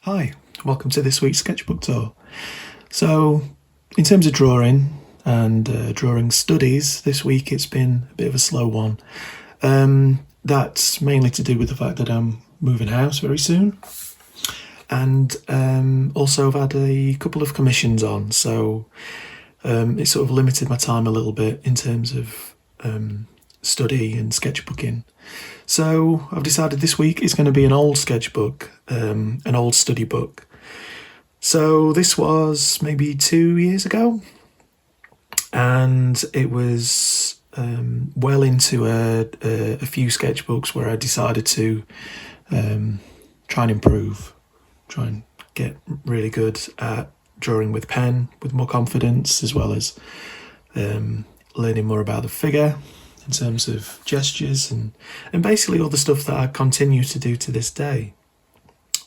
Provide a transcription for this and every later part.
Hi, welcome to this week's Sketchbook tour. So, in terms of drawing and drawing studies, this week it's been a bit of a slow one. That's mainly to do with the fact that I'm moving house very soon, and also I've had a couple of commissions on, so it sort of limited my time a little bit in terms of study and sketchbooking. So I've decided this week is going to be an old sketchbook, an old study book. So this was maybe 2 years ago, and it was well into a few sketchbooks where I decided to try and improve, try and get really good at drawing with pen with more confidence, as well as learning more about the figure in terms of gestures and basically all the stuff that I continue to do to this day.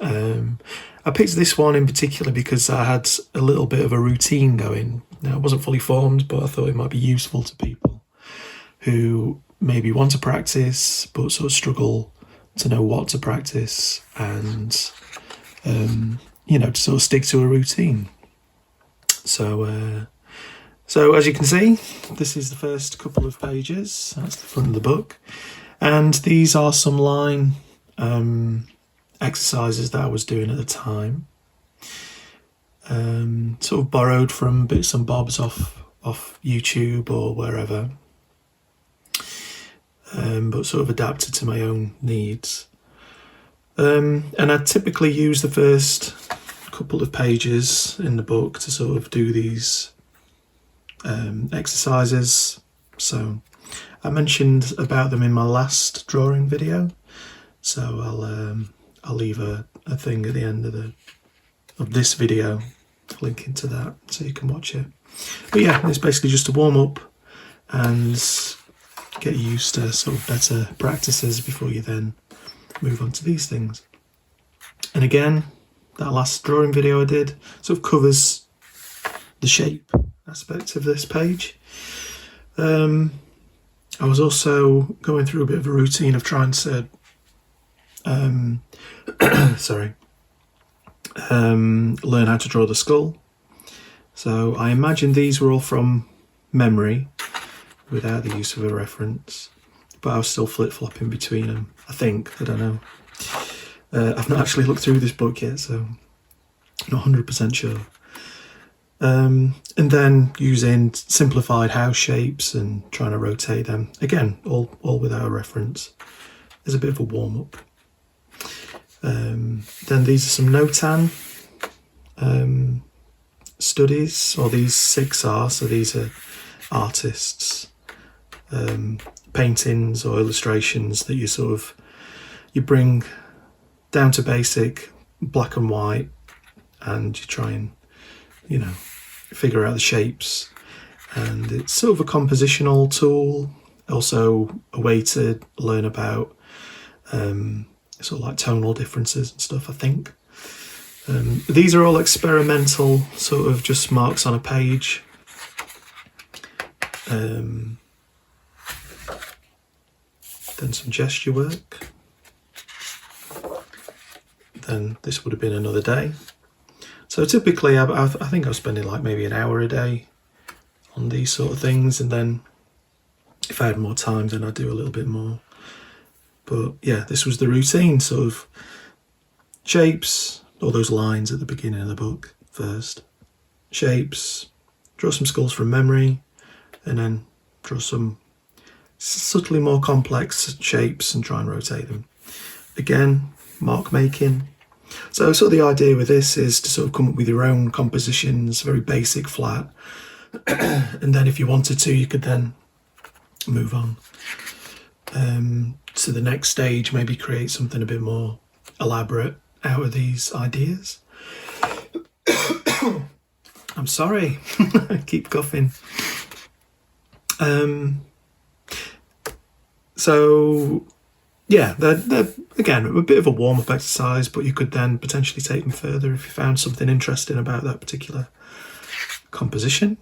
I picked this one in particular because I had a little bit of a routine going. Now, it wasn't fully formed, but I thought it might be useful to people who maybe want to practice but sort of struggle to know what to practice and, to sort of stick to a routine. So as you can see, this is the first couple of pages. That's the front of the book. And these are some line exercises that I was doing at the time. Sort of borrowed from bits and bobs off YouTube or wherever. But sort of adapted to my own needs. And I typically use the first couple of pages in the book to sort of do these exercises. So I mentioned about them in my last drawing video, so I'll leave a thing at the end of this video linking to that so you can watch it. But yeah, it's basically just to warm up and get used to sort of better practices before you then move on to these things. And again, that last drawing video I did sort of covers the shape aspect of this page. I was also going through a bit of a routine of trying to learn how to draw the skull. So I imagine these were all from memory without the use of a reference, but I was still flip-flopping between them, I think. I don't know. I've not actually looked through this book yet, so I'm not 100% sure. And then using simplified house shapes and trying to rotate them. Again, all without a reference. There's a bit of a warm-up. Then these are some Notan studies, or these 6 are. So these are artists' paintings or illustrations that you bring down to basic black and white, and you try and figure out the shapes. And it's sort of a compositional tool, also a way to learn about sort of like tonal differences and stuff, I think. These are all experimental, sort of just marks on a page. Then some gesture work. Then this would have been another day. So typically I think I was spending like maybe an hour a day on these sort of things, and then if I had more time then I'd do a little bit more. But yeah, this was the routine, sort of shapes, all those lines at the beginning of the book first. Shapes, draw some skulls from memory, and then draw some subtly more complex shapes and try and rotate them. Again, mark making. So sort of the idea with this is to sort of come up with your own compositions, very basic, flat. And then if you wanted to, you could then move on to the next stage, maybe create something a bit more elaborate out of these ideas. I'm sorry, I keep coughing. So yeah, they're again a bit of a warm-up exercise, but you could then potentially take them further if you found something interesting about that particular composition.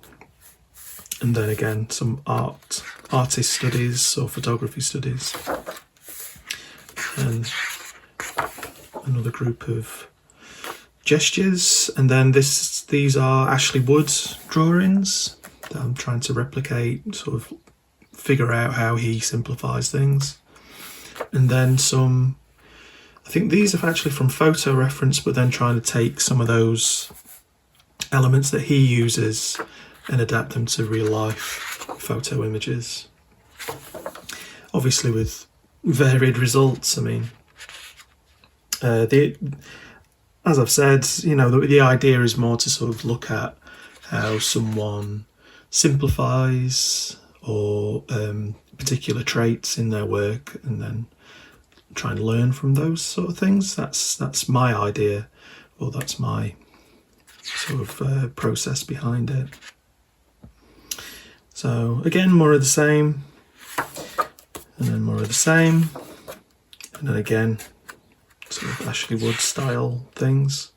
And then again, some artist studies or photography studies. And another group of gestures, and then these are Ashley Wood's drawings that I'm trying to replicate, sort of figure out how he simplifies things. And then some, I think these are actually from photo reference, but then trying to take some of those elements that he uses and adapt them to real life photo images. Obviously with varied results. I mean, as I've said, you know, the idea is more to sort of look at how someone simplifies or particular traits in their work, and then try and learn from those sort of things. That's my idea, or that's my sort of process behind it. So again, more of the same, and then more of the same, and then again, sort of Ashley Wood style things,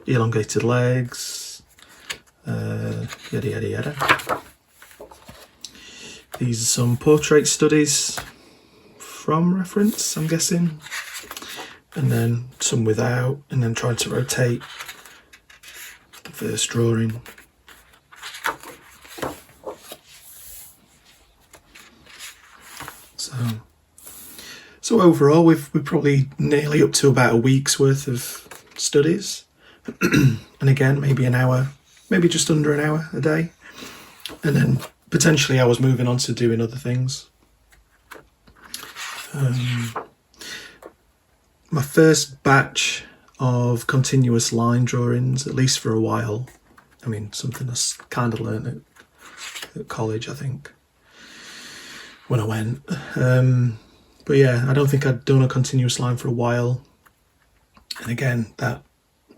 elongated legs, yada yada yada. These are some portrait studies from reference, I'm guessing, and then some without, and then trying to rotate the first drawing. So overall, we're probably nearly up to about a week's worth of studies, and again, maybe an hour, maybe just under an hour a day, and then potentially I was moving on to doing other things. My first batch of continuous line drawings, at least for a while, I mean, something I kind of learned at college, I think, when I went. But yeah, I don't think I'd done a continuous line for a while. And again, that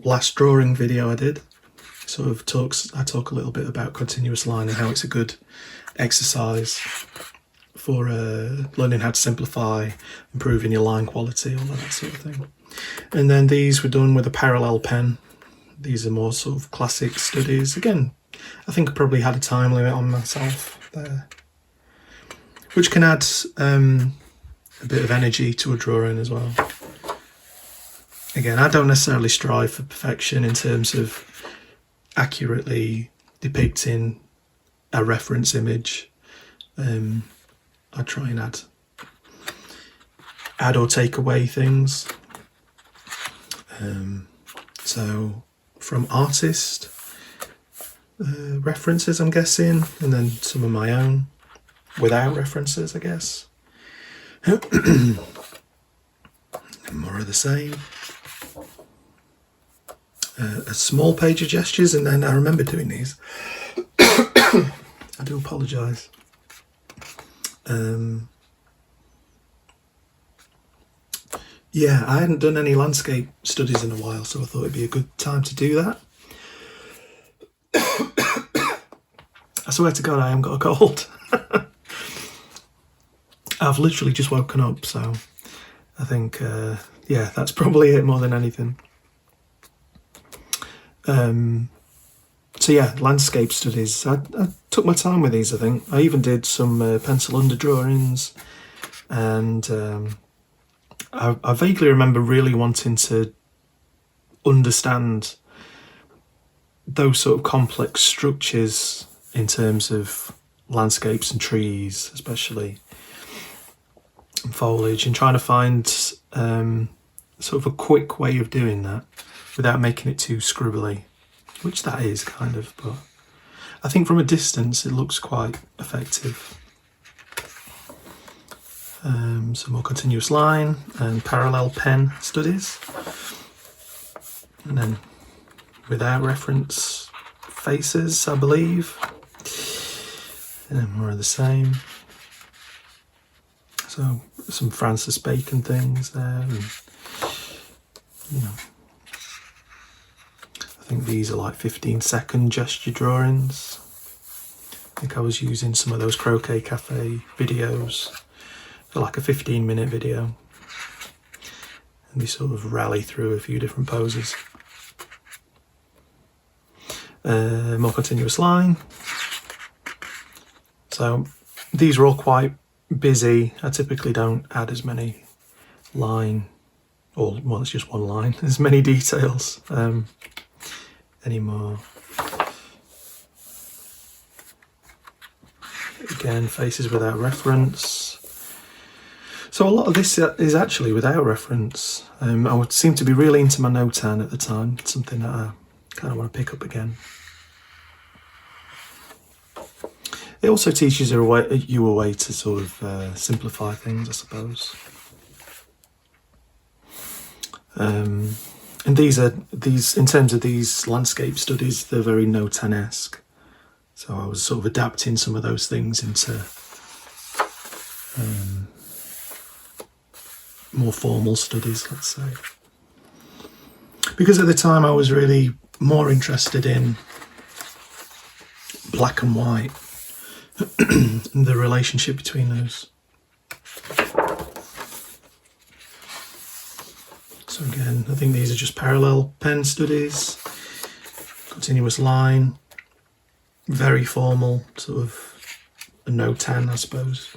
last drawing video I did sort of I talk a little bit about continuous line and how it's a good exercise for learning how to simplify, improving your line quality, all of that sort of thing. And then these were done with a parallel pen. These are more sort of classic studies. Again, I think I probably had a time limit on myself there, which can add a bit of energy to a drawing as well. Again, I don't necessarily strive for perfection in terms of accurately depicting a reference image. I try and add or take away things. So from artist references, I'm guessing, and then some of my own without references, I guess. More of the same. A small page of gestures, and then I remember doing these. I do apologise. Yeah, I hadn't done any landscape studies in a while, so I thought it'd be a good time to do that. I swear to God, I haven't got a cold. I've literally just woken up, so I think, yeah, that's probably it more than anything. So yeah, landscape studies. I took my time with these, I think. I even did some pencil under drawings, and I vaguely remember really wanting to understand those sort of complex structures in terms of landscapes and trees, especially, and foliage, and trying to find sort of a quick way of doing that without making it too scribbly, which that is kind of, but I think from a distance it looks quite effective. Some more continuous line and parallel pen studies, and then without reference faces, I believe, and then more of the same. So some Francis Bacon things there, and you know, I think these are like 15-second gesture drawings. I think I was using some of those Croquet Cafe videos for like a 15-minute video, and they sort of rally through a few different poses. More continuous line. So these are all quite busy. I typically don't add as many line, or well, it's just one line, as many details. anymore. Again, faces without reference. So a lot of this is actually without reference. I would seem to be really into my notan at the time. It's something that I kind of want to pick up again. It also teaches you a way to sort of simplify things, I suppose. And these in terms of these landscape studies, they're very notan-esque. So I was sort of adapting some of those things into more formal studies, let's say. Because at the time I was really more interested in black and white and the relationship between those. So again, I think these are just parallel pen studies, continuous line, very formal, sort of a notan, I suppose.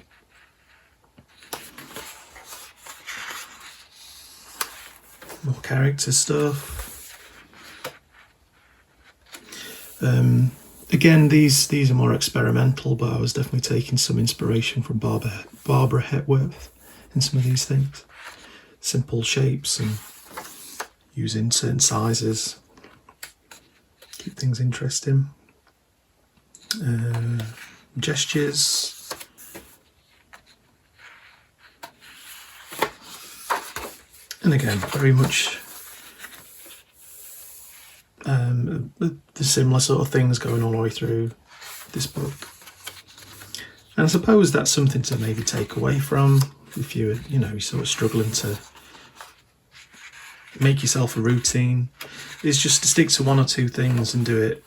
More character stuff. Again, these are more experimental, but I was definitely taking some inspiration from Barbara Hepworth in some of these things. Simple shapes and using certain sizes. Keep things interesting. Gestures. And again, very much the similar sort of things going all the way through this book. And I suppose that's something to maybe take away from if you're sort of struggling to make yourself a routine. Is just to stick to one or two things and do it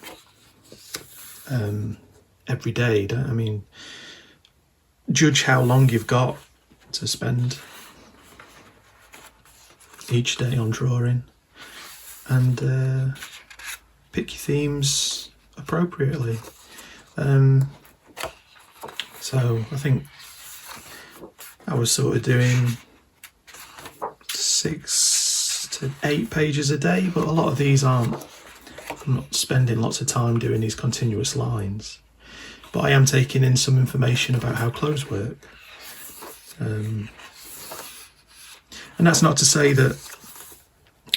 every day. Judge how long you've got to spend each day on drawing, and pick your themes appropriately. So I think I was sort of doing 6 to 8 pages a day, but a lot of these I'm not spending lots of time doing these continuous lines, but I am taking in some information about how clothes work. And that's not to say that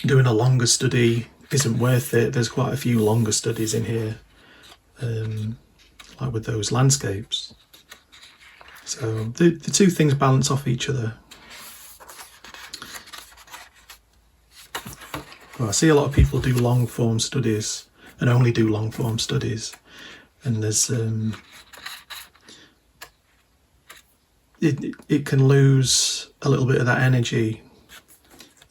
doing a longer study isn't worth it. There's quite a few longer studies in here, like with those landscapes. So the two things balance off each other. Well, I see a lot of people do long form studies and only do long form studies, and there's it can lose a little bit of that energy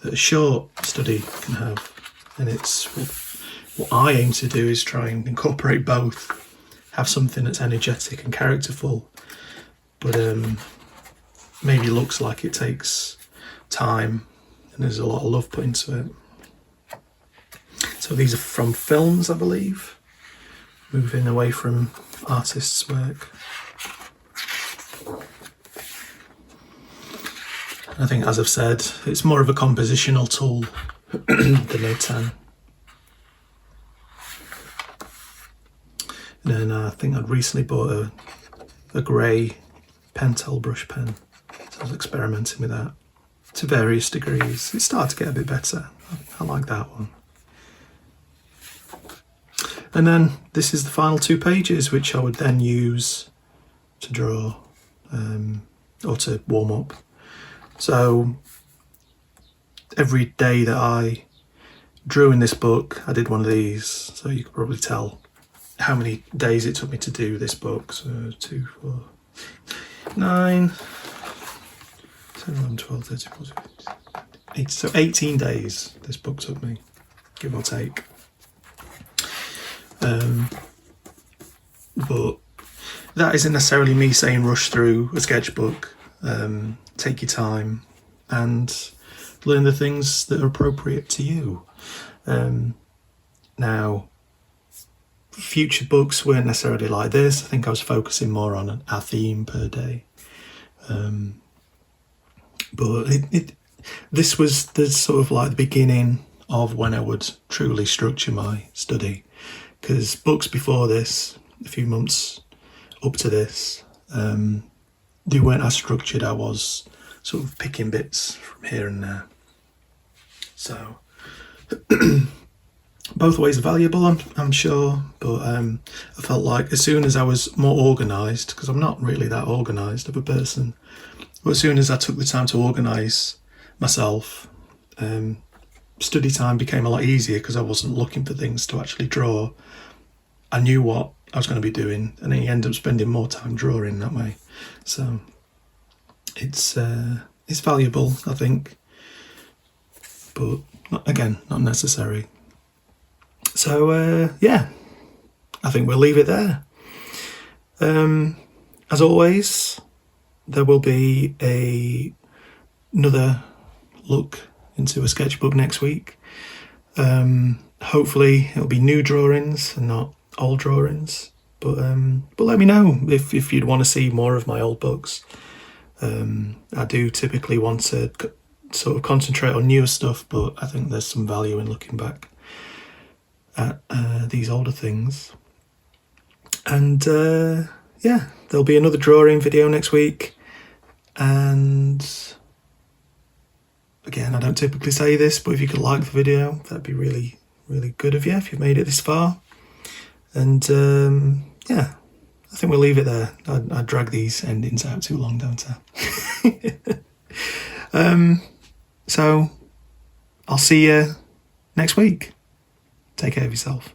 that a short study can have. And it's what I aim to do is try and incorporate both, have something that's energetic and characterful, but maybe looks like it takes time and there's a lot of love put into it. So these are from films, I believe, moving away from artists' work. I think, as I've said, it's more of a compositional tool the notan. And then I think I'd recently bought a grey Pentel brush pen, so I was experimenting with that to various degrees. It started to get a bit better. I like that one. And then this is the final 2 pages, which I would then use to draw or to warm up. So every day that I drew in this book, I did one of these. So you could probably tell how many days it took me to do this book. So 2, 4, 9, 10, 11, 12, 13, 14, 18. So 18 days this book took me, give or take. But that isn't necessarily me saying rush through a sketchbook. Take your time and learn the things that are appropriate to you. Now, future books weren't necessarily like this. I think I was focusing more on a theme per day. But this was the sort of like the beginning of when I would truly structure my study, because books before this, a few months up to this, they weren't as structured. I was sort of picking bits from here and there. So both ways are valuable, I'm sure, but I felt like as soon as I was more organised, because I'm not really that organised of a person, but as soon as I took the time to organise myself, study time became a lot easier because I wasn't looking for things to actually draw. I knew what I was going to be doing, and then you end up spending more time drawing that way. So it's valuable, I think, but not necessary. So yeah, I think we'll leave it there. As always, there will be another look into a sketchbook next week. Hopefully it'll be new drawings and not old drawings. But let me know if you'd want to see more of my old books. I do typically want to sort of concentrate on newer stuff, but I think there's some value in looking back at these older things. And yeah, there'll be another drawing video next week. And again, I don't typically say this, but if you could like the video, that'd be really, really good of you if you've made it this far. And yeah, I think we'll leave it there. I drag these endings out too long, don't I? So I'll see you next week. Take care of yourself.